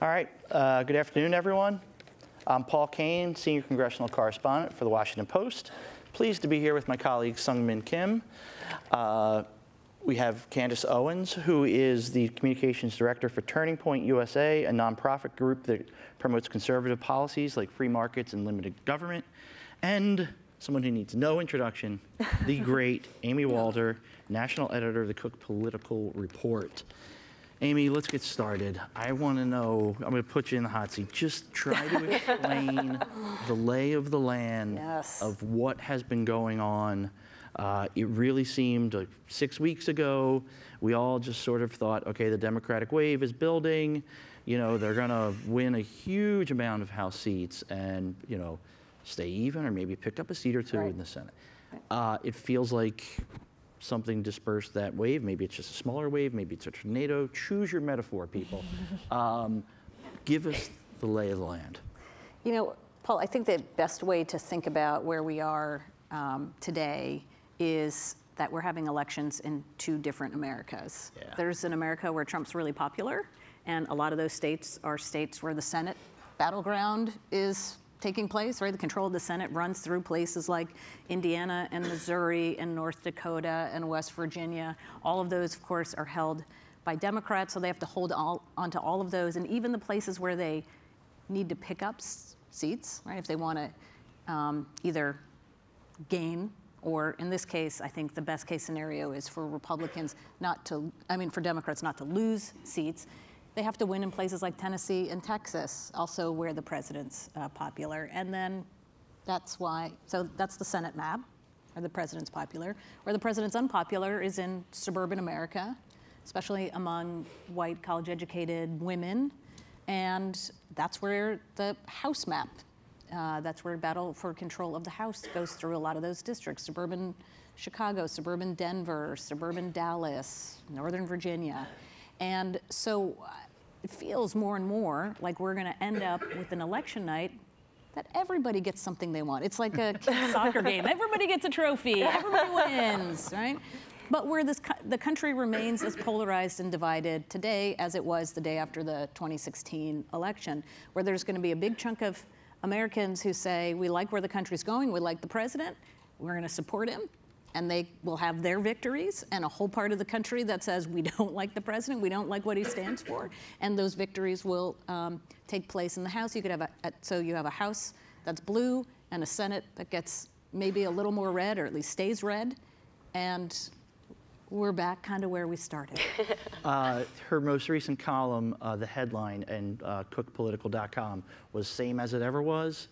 All right, good afternoon, everyone. I'm Paul Kane, Senior Congressional Correspondent for The Washington Post. Pleased to be here with my colleague, Seung Kim. We have Candace Owens, who is the Communications Director for Turning Point USA, a nonprofit group that promotes conservative policies like free markets and limited government. And someone who needs no introduction, the great Amy Walter, National Editor of the Cook Political Report. Amy, let's get started. I want to know, I'm going to put you in the hot seat. Just try to explain the lay of the land of what has been going on. It really seemed like 6 weeks ago, we all just sort of thought, okay, the Democratic wave is building. You know, they're going to win a huge amount of House seats and, you know, stay even or maybe pick up a seat or two in the Senate. It feels like something dispersed that wave. Maybe it's just a smaller wave. Maybe it's a tornado. Choose your metaphor, people. Give us the lay of the land. You know, Paul, I think the best way to think about where we are today is that we're having elections in two different Americas. There's an America where Trump's really popular, and a lot of those states are states where the Senate battleground is taking place, right? The control of the Senate runs through places like Indiana and Missouri and North Dakota and West Virginia. All of those, of course, are held by Democrats, so they have to hold onto all of those. And even the places where they need to pick up seats, right? If they want to either gain, or in this case, I think the best case scenario is for Republicans not to, for Democrats not to lose seats. They have to win in places like Tennessee and Texas, also where the president's popular. And then that's why, so that's the Senate map, where the president's popular. Where the president's unpopular is in suburban America, especially among white college-educated women. And that's where the House map, that's where battle for control of the House goes through a lot of those districts. Suburban Chicago, suburban Denver, suburban Dallas, Northern Virginia. And so it feels more and more like we're going to end up with an election night that everybody gets something they want. It's like a soccer game. Everybody gets a trophy. Everybody wins, right? But where the country remains as polarized and divided today as it was the day after the 2016 election, where there's going to be a big chunk of Americans who say, we like where the country's going, we like the president, we're going to support him. And they will have their victories, and a whole part of the country that says we don't like the president, we don't like what he stands for, and those victories will take place in the House. You could have you have a House that's blue and a Senate that gets maybe a little more red, or at least stays red, and we're back kind of where we started. Her most recent column, the headline, and cookpolitical.com was same as it ever was.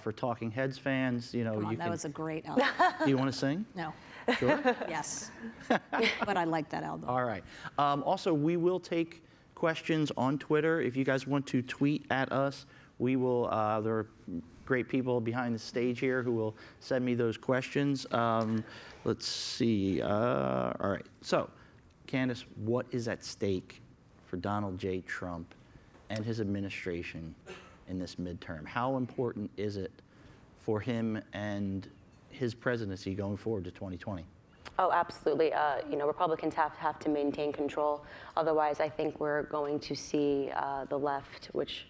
For Talking Heads fans, you know, Come on, that was a great album. Do you want to sing? No. Sure. Yes. But I like that album. All right. Also, we will take questions on Twitter. If you guys want to tweet at us, we will. There are great people behind the stage here who will send me those questions. Let's see. All right. So, Candace, what is at stake for Donald J. Trump and his administration in this midterm? How important is it for him and his presidency going forward to 2020? Oh, absolutely. You know, Republicans have to maintain control. Otherwise, I think we're going to see the left, which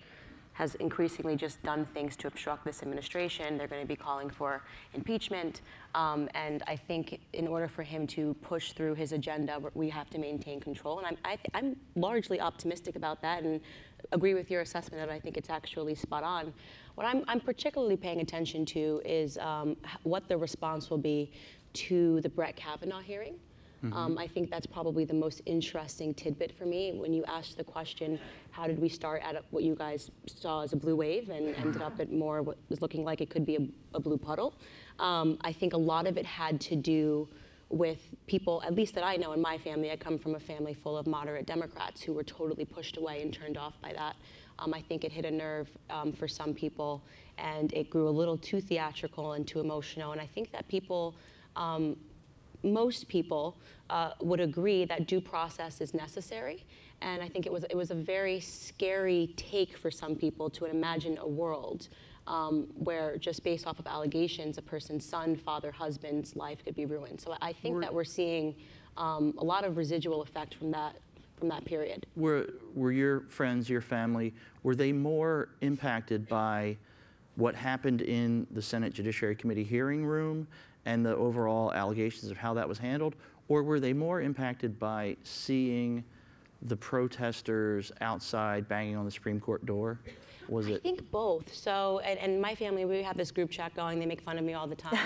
has increasingly just done things to obstruct this administration. They're going to be calling for impeachment. And I think in order for him to push through his agenda, we have to maintain control. And I'm largely optimistic about that and agree with your assessment that I think it's actually spot on. What I'm particularly paying attention to is what the response will be to the Brett Kavanaugh hearing. I think that's probably the most interesting tidbit for me. When you asked the question, how did we start at what you guys saw as a blue wave and ended up at more what was looking like it could be a blue puddle? I think a lot of it had to do with people, at least that I know in my family. I come from a family full of moderate Democrats who were totally pushed away and turned off by that. I think it hit a nerve for some people, and it grew a little too theatrical and too emotional. And I think that people, most people would agree that due process is necessary. And I think it was a very scary take for some people to imagine a world where just based off of allegations, a person's son, father, husband's life could be ruined. So I think that we're seeing a lot of residual effect from from that period. Were your friends, your family, were they more impacted by what happened in the Senate Judiciary Committee hearing room and the overall allegations of how that was handled, or were they more impacted by seeing the protesters outside banging on the Supreme Court door? I think both. So, and my family, we have this group chat going. They make fun of me all the time.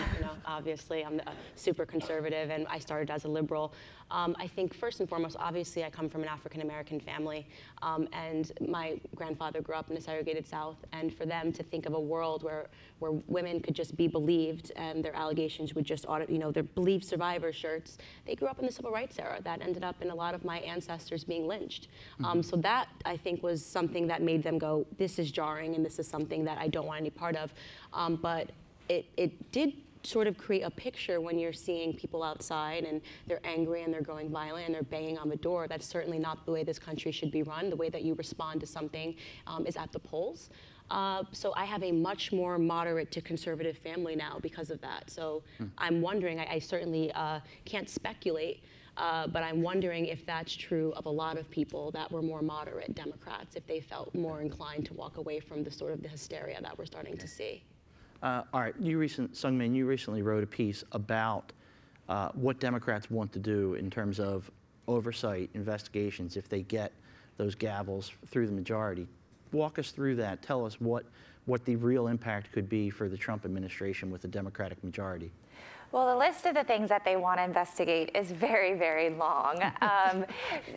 Obviously, I'm super conservative, and I started as a liberal. I think first and foremost, obviously, I come from an African-American family, and my grandfather grew up in the segregated South. And for them to think of a world where women could just be believed and their allegations would just, their believed survivor shirts, they grew up in the civil rights era. That ended up in a lot of my ancestors being lynched. So that, I think, was something that made them go, this is jarring, and this is something that I don't want any part of. But it did sort of create a picture when you're seeing people outside and they're angry and they're going violent and they're banging on the door. That's certainly not the way this country should be run. The way that you respond to something is at the polls. So I have a much more moderate to conservative family now because of that. So I'm wondering, I certainly can't speculate, but I'm wondering if that's true of a lot of people that were more moderate Democrats, if they felt more inclined to walk away from the sort of the hysteria that we're starting to see. All right, Seung-min, you recently wrote a piece about what Democrats want to do in terms of oversight investigations if they get those gavels through the majority. Walk us through that. Tell us what the real impact could be for the Trump administration with a Democratic majority. Well, the list of the things that they want to investigate is very, very long.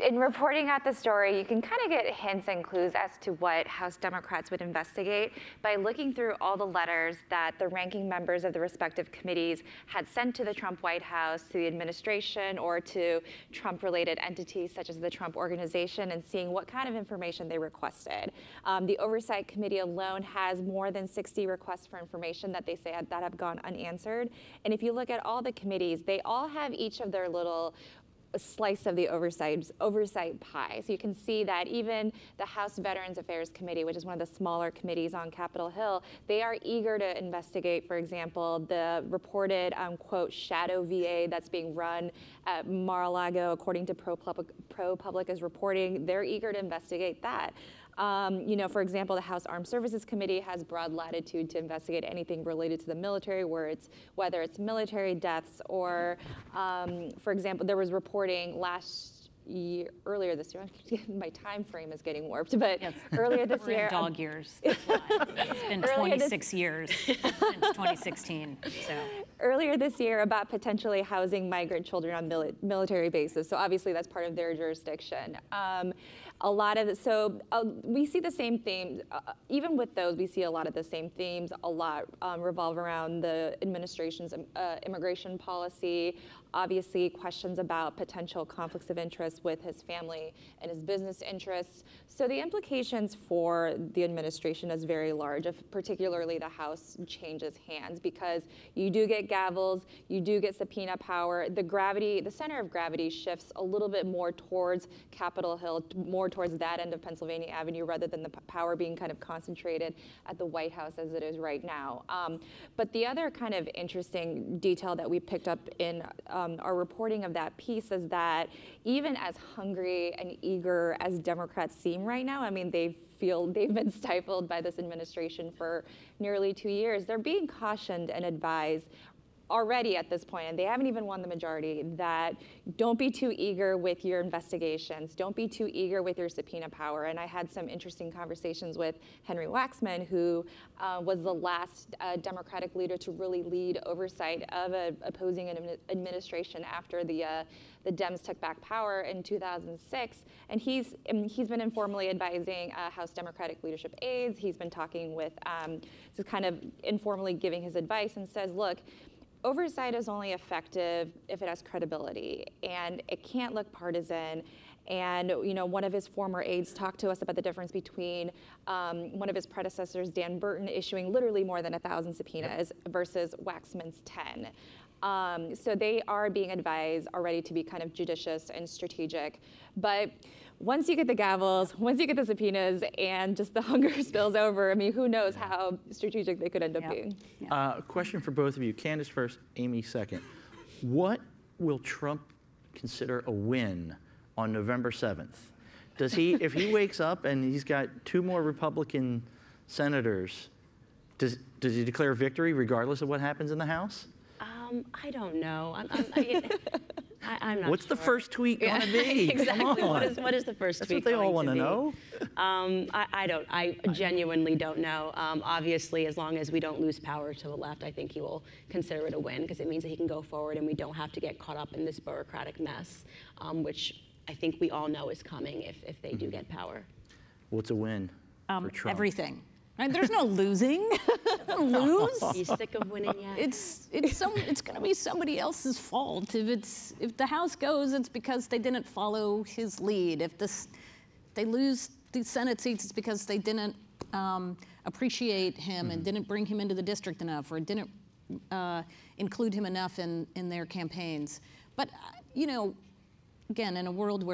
In reporting out the story, you can kind of get hints and clues as to what House Democrats would investigate by looking through all the letters that the ranking members of the respective committees had sent to the Trump White House, to the administration, or to Trump-related entities such as the Trump Organization, and seeing what kind of information they requested. The Oversight Committee alone has more than 60 requests for information that they say that have gone unanswered. And if you look at all the committees, they all have each of their little slice of the oversight pie. So you can see that even the House Veterans Affairs Committee, which is one of the smaller committees on Capitol Hill, they are eager to investigate, for example, the reported, quote, shadow VA that's being run at Mar-a-Lago, according to ProPublica is reporting. They're eager to investigate that. For example, the House Armed Services Committee has broad latitude to investigate anything related to the military, whether it's military deaths or, for example, there was reporting earlier this year, my time frame is getting warped, but yes. Earlier this We're year. In dog years. It's been 26 years since 2016. So. Earlier this year about potentially housing migrant children on military bases. So obviously that's part of their jurisdiction. We see the same themes. Even with those, we see a lot of the same themes. A lot revolve around the administration's immigration policy. Obviously, questions about potential conflicts of interest with his family and his business interests. So the implications for the administration is very large, if particularly the House changes hands, because you do get gavels, you do get subpoena power. The center of gravity shifts a little bit more towards Capitol Hill, more towards that end of Pennsylvania Avenue, rather than the power being kind of concentrated at the White House as it is right now. But the other kind of interesting detail that we picked up in our reporting of that piece is that even as hungry and eager as Democrats seem right now, I mean, they've been stifled by this administration for nearly 2 years. They're being cautioned and advised already at this point, and they haven't even won the majority, that don't be too eager with your investigations. Don't be too eager with your subpoena power. And I had some interesting conversations with Henry Waxman, who was the last Democratic leader to really lead oversight of opposing an administration after the Dems took back power in 2006. And he's been informally advising House Democratic leadership aides. He's been talking with, just kind of informally giving his advice, and says, look, oversight is only effective if it has credibility, and it can't look partisan. And one of his former aides talked to us about the difference between one of his predecessors, Dan Burton, issuing literally more than 1,000 subpoenas versus Waxman's 10. So they are being advised already to be kind of judicious and strategic. But once you get the gavels, once you get the subpoenas, and just the hunger spills over, I mean, who knows how strategic they could end up being. A question for both of you. Candace first, Amy second. What will Trump consider a win on November 7th, does he, if he wakes up and he's got 2 more Republican senators, does he declare victory regardless of what happens in the House? I don't know. I'm not What's sure. the first tweet going to be? Exactly. Come on. What is the first That's tweet what they all going want to be? know. I genuinely don't know. Obviously, as long as we don't lose power to the left, I think he will consider it a win, because it means that he can go forward and we don't have to get caught up in this bureaucratic mess, which I think we all know is coming if they do get power. What's a win for Trump? Everything. Right? There's no losing. Lose. Are you sick of winning yet? It's going to be somebody else's fault. If the House goes, it's because they didn't follow his lead. If they lose the Senate seats, it's because they didn't appreciate him and didn't bring him into the district enough, or didn't include him enough in their campaigns. But you know, again, in a world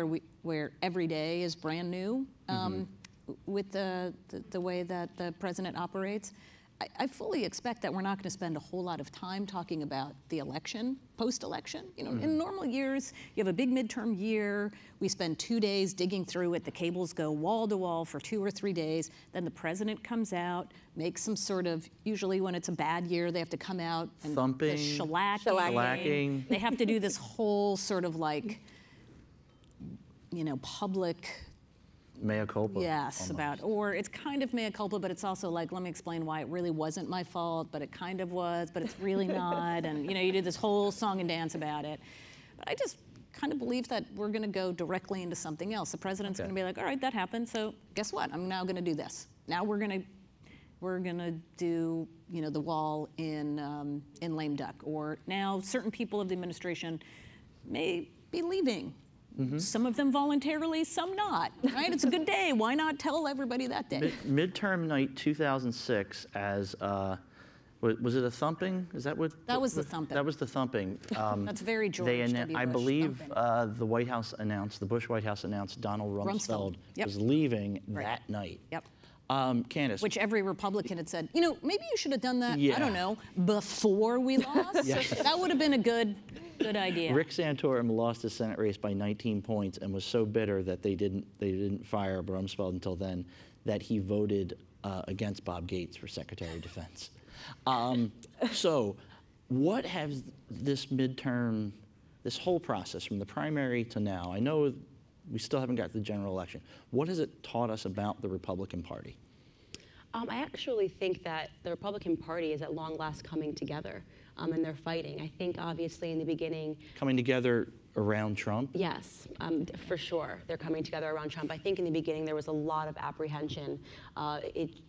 where every day is brand new, with the way that the president operates, I fully expect that we're not going to spend a whole lot of time talking about the election, post-election. You know, in normal years, you have a big midterm year. We spend 2 days digging through it. The cables go wall to wall for 2 or 3 days. Then the president comes out, makes some sort of, usually when it's a bad year, they have to come out and thumping, shellacking. They have to do this whole sort of like, you know, public. Mea culpa. Yes, almost. or it's kind of mea culpa, but it's also like, let me explain why it really wasn't my fault, but it kind of was, but it's really not. And you know, you do this whole song and dance about it. But I just kind of believe that we're going to go directly into something else. The president's going to be like, all right, that happened, so guess what? I'm now going to do this. Now we're going to do, you know, the wall in lame duck, or now certain people of the administration may be leaving. Some of them voluntarily, some not, right? It's a good day. Why not tell everybody that day? Midterm night 2006 as, was it a thumping? Is that what? That was the thumping. That was the thumping. That's very George W. Bush. I believe the White House announced, the Bush White House announced Donald Rumsfeld was leaving that night. Yep. Candace. Which every Republican had said, you know, maybe you should have done that, Yeah. I don't know, before we lost. Yes. That would have been a good idea. Rick Santorum lost his Senate race by 19 points and was so bitter that they didn't fire Rumsfeld until then, that he voted against Bob Gates for Secretary of Defense. So what has this midterm, this whole process from the primary to now, I know we still haven't got to the general election, what has it taught us about the Republican Party? I actually think that the Republican Party is at long last coming together, and they're fighting. I think obviously in the beginning— Coming together around Trump? Yes, for sure. They're coming together around Trump. I think in the beginning there was a lot of apprehension.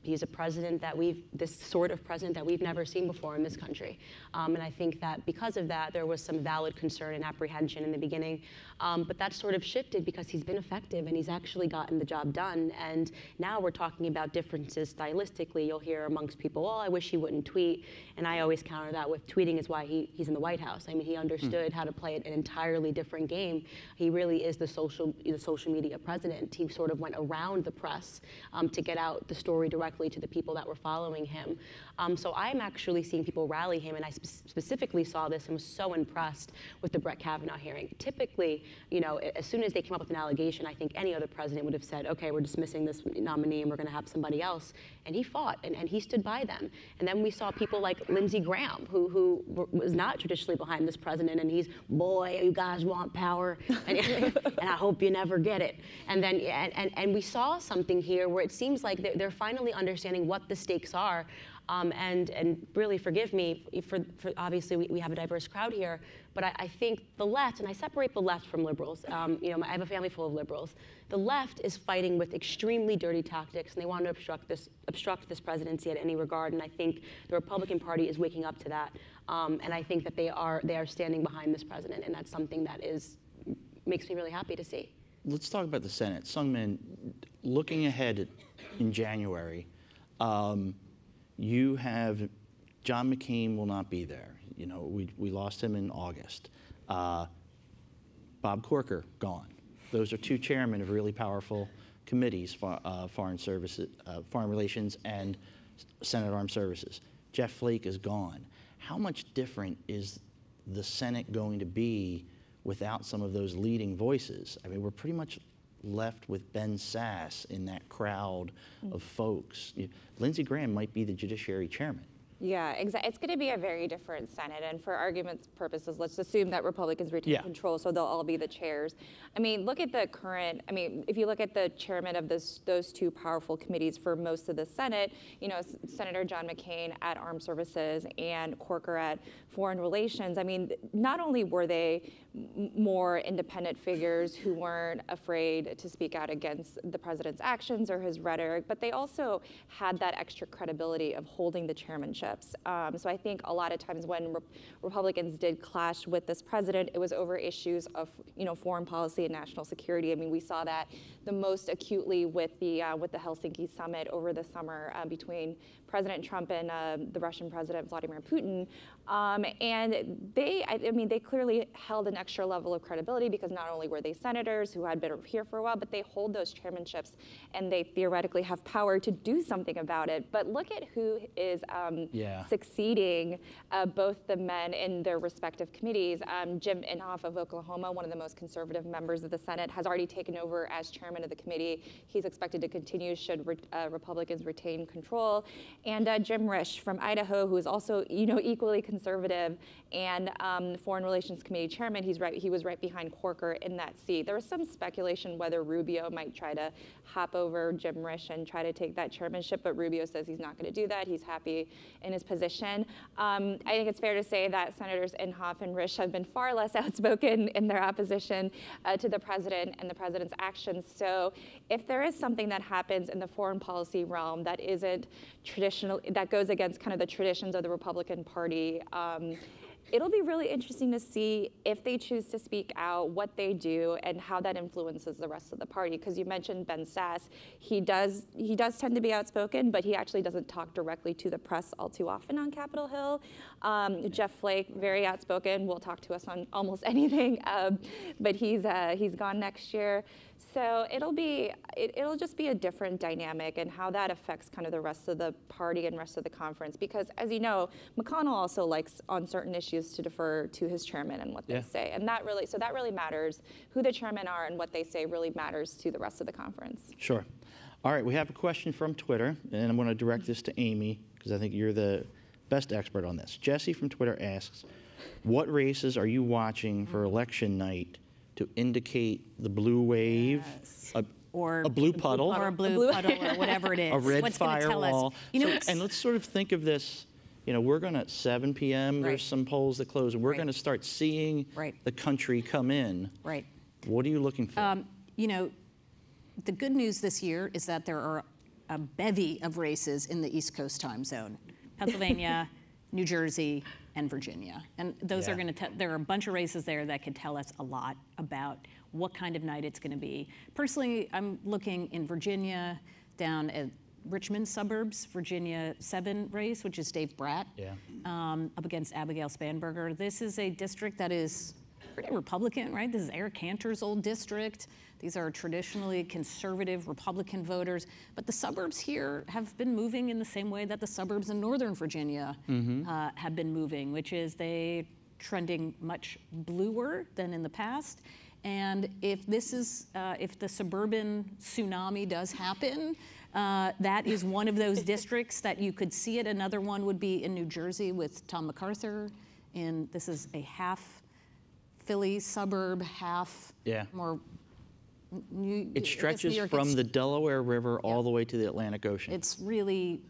He's a president that this sort of president that we've never seen before in this country. And I think that because of that, there was some valid concern and apprehension in the beginning. But that sort of shifted because he's been effective and he's actually gotten the job done. And now we're talking about differences stylistically. You'll hear amongst people, oh, I wish he wouldn't tweet. And I always counter that with tweeting is why he's in the White House. I mean, he understood how to play an entirely different game. He really is the social media president. He sort of went around the press to get out the story directly to the people that were following him. So I'm actually seeing people rally him, and I specifically saw this and was so impressed with the Brett Kavanaugh hearing. Typically, you know, as soon as they came up with an allegation, I think any other president would have said, okay, we're dismissing this nominee and we're going to have somebody else. And he fought, and he stood by them. And then we saw people like Lindsey Graham, who was not traditionally behind this president, and he's, boy, you guys want power, and I hope you never get it. And then, and we saw something here where it seems like they're finally understanding what the stakes are. And really, forgive me, for obviously we have a diverse crowd here, but I think the left, and I separate the left from liberals, you know, I have a family full of liberals. The left is fighting with extremely dirty tactics, and they want to obstruct this presidency at any regard, and I think the Republican Party is waking up to that, and I think that they are standing behind this president, and that's something that makes me really happy to see. Let's talk about the Senate. Seung, looking ahead in January, you have John McCain will not be there. You know, we lost him in August. Bob Corker, gone. Those are two chairmen of really powerful committees, Foreign Relations and Senate Armed Services. Jeff Flake is gone. How much different is the Senate going to be without some of those leading voices. I mean, we're pretty much left with Ben Sasse in that crowd of folks. Lindsey Graham might be the Judiciary Chairman. Yeah, exactly. It's going to be a very different Senate, and for argument's purposes, let's assume that Republicans retain control, so they'll all be the chairs. I mean, look at the current. I mean, if you look at the chairman of those two powerful committees for most of the Senate, you know, Senator John McCain at Armed Services and Corker at Foreign Relations. I mean, not only were they more independent figures who weren't afraid to speak out against the president's actions or his rhetoric, but they also had that extra credibility of holding the chairmanships. So I think a lot of times when Republicans did clash with this president, it was over issues of, you know, foreign policy and national security. I mean, we saw that the most acutely with the Helsinki summit over the summer between President Trump and the Russian President Vladimir Putin. And they clearly held an extra level of credibility because not only were they senators who had been here for a while, but they hold those chairmanships and they theoretically have power to do something about it. But look at who is succeeding both the men in their respective committees. Jim Inhofe of Oklahoma, one of the most conservative members of the Senate, has already taken over as chairman of the committee. He's expected to continue should Republicans retain control. And Jim Risch from Idaho, who is also, you know, equally conservative, and the Foreign Relations Committee chairman. He was right behind Corker in that seat. There was some speculation whether Rubio might try to hop over Jim Risch and try to take that chairmanship, but Rubio says he's not going to do that. He's happy in his position. I think it's fair to say that Senators Inhofe and Risch have been far less outspoken in their opposition to the president and the president's actions. So if there is something that happens in the foreign policy realm that isn't traditional, that goes against kind of the traditions of the Republican Party, it'll be really interesting to see if they choose to speak out, what they do, and how that influences the rest of the party. Because you mentioned Ben Sasse, he does tend to be outspoken, but he actually doesn't talk directly to the press all too often on Capitol Hill. Jeff Flake, very outspoken, will talk to us on almost anything, but he's gone next year. So it'll just be a different dynamic and how that affects kind of the rest of the party and rest of the conference. Because as you know, McConnell also likes on certain issues to defer to his chairman and what they say. And that really matters. Who the chairmen are and what they say really matters to the rest of the conference. Sure. All right, we have a question from Twitter, and I'm going to direct this to Amy because I think you're the best expert on this. Jesse from Twitter asks, what races are you watching for election night to indicate the blue wave, or a blue puddle, or a blue puddle, or whatever it is. A red What's firewall. You know, and let's sort of think of this. You know, we're going to, at 7 p.m., there's some polls that close, and we're going to start seeing the country come in. Right. What are you looking for? You know, the good news this year is that there are a bevy of races in the East Coast time zone. Pennsylvania, New Jersey, and Virginia. And those are going to, there are a bunch of races there that could tell us a lot about what kind of night it's going to be. Personally, I'm looking in Virginia down at Richmond suburbs, Virginia 7 race, which is Dave Bratt, up against Abigail Spanberger. This is a district that is pretty Republican, right? This is Eric Cantor's old district. These are traditionally conservative Republican voters, but the suburbs here have been moving in the same way that the suburbs in Northern Virginia have been moving, which is they trending much bluer than in the past. And if this is, if the suburban tsunami does happen, that is one of those districts that you could see it. Another one would be in New Jersey with Tom MacArthur. And this is a half Philly suburb, half more. It stretches from the Delaware River all the way to the Atlantic Ocean. It's really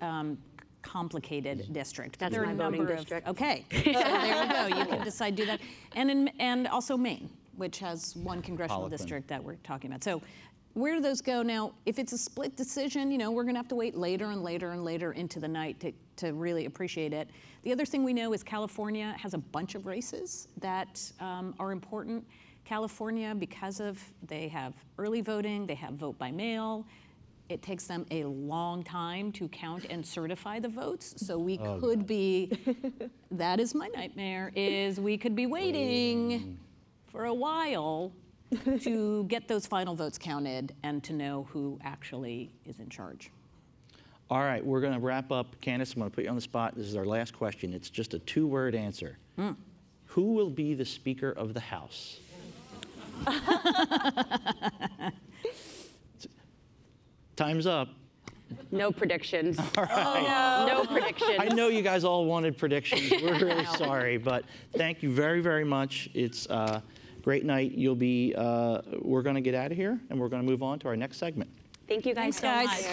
complicated district. That's my voting district. Okay, so there we go. You can decide to do that. And also Maine, which has one congressional district that we're talking about. So where do those go now? If it's a split decision, you know, we're going to have to wait later and later and later into the night to really appreciate it. The other thing we know is California has a bunch of races that are important. California, because of they have early voting, they have vote by mail. It takes them a long time to count and certify the votes. So we could be, that is my nightmare, is we could be waiting for a while to get those final votes counted and to know who actually is in charge. All right, we're going to wrap up. Candace, I'm going to put you on the spot. This is our last question. It's just a 2-word answer. Who will be the Speaker of the House? Time's up. No predictions. All right. No predictions. I know you guys all wanted predictions. We're really sorry, but thank you very, very much. It's a great night. We're going to get out of here, and we're going to move on to our next segment. Thank you guys so much.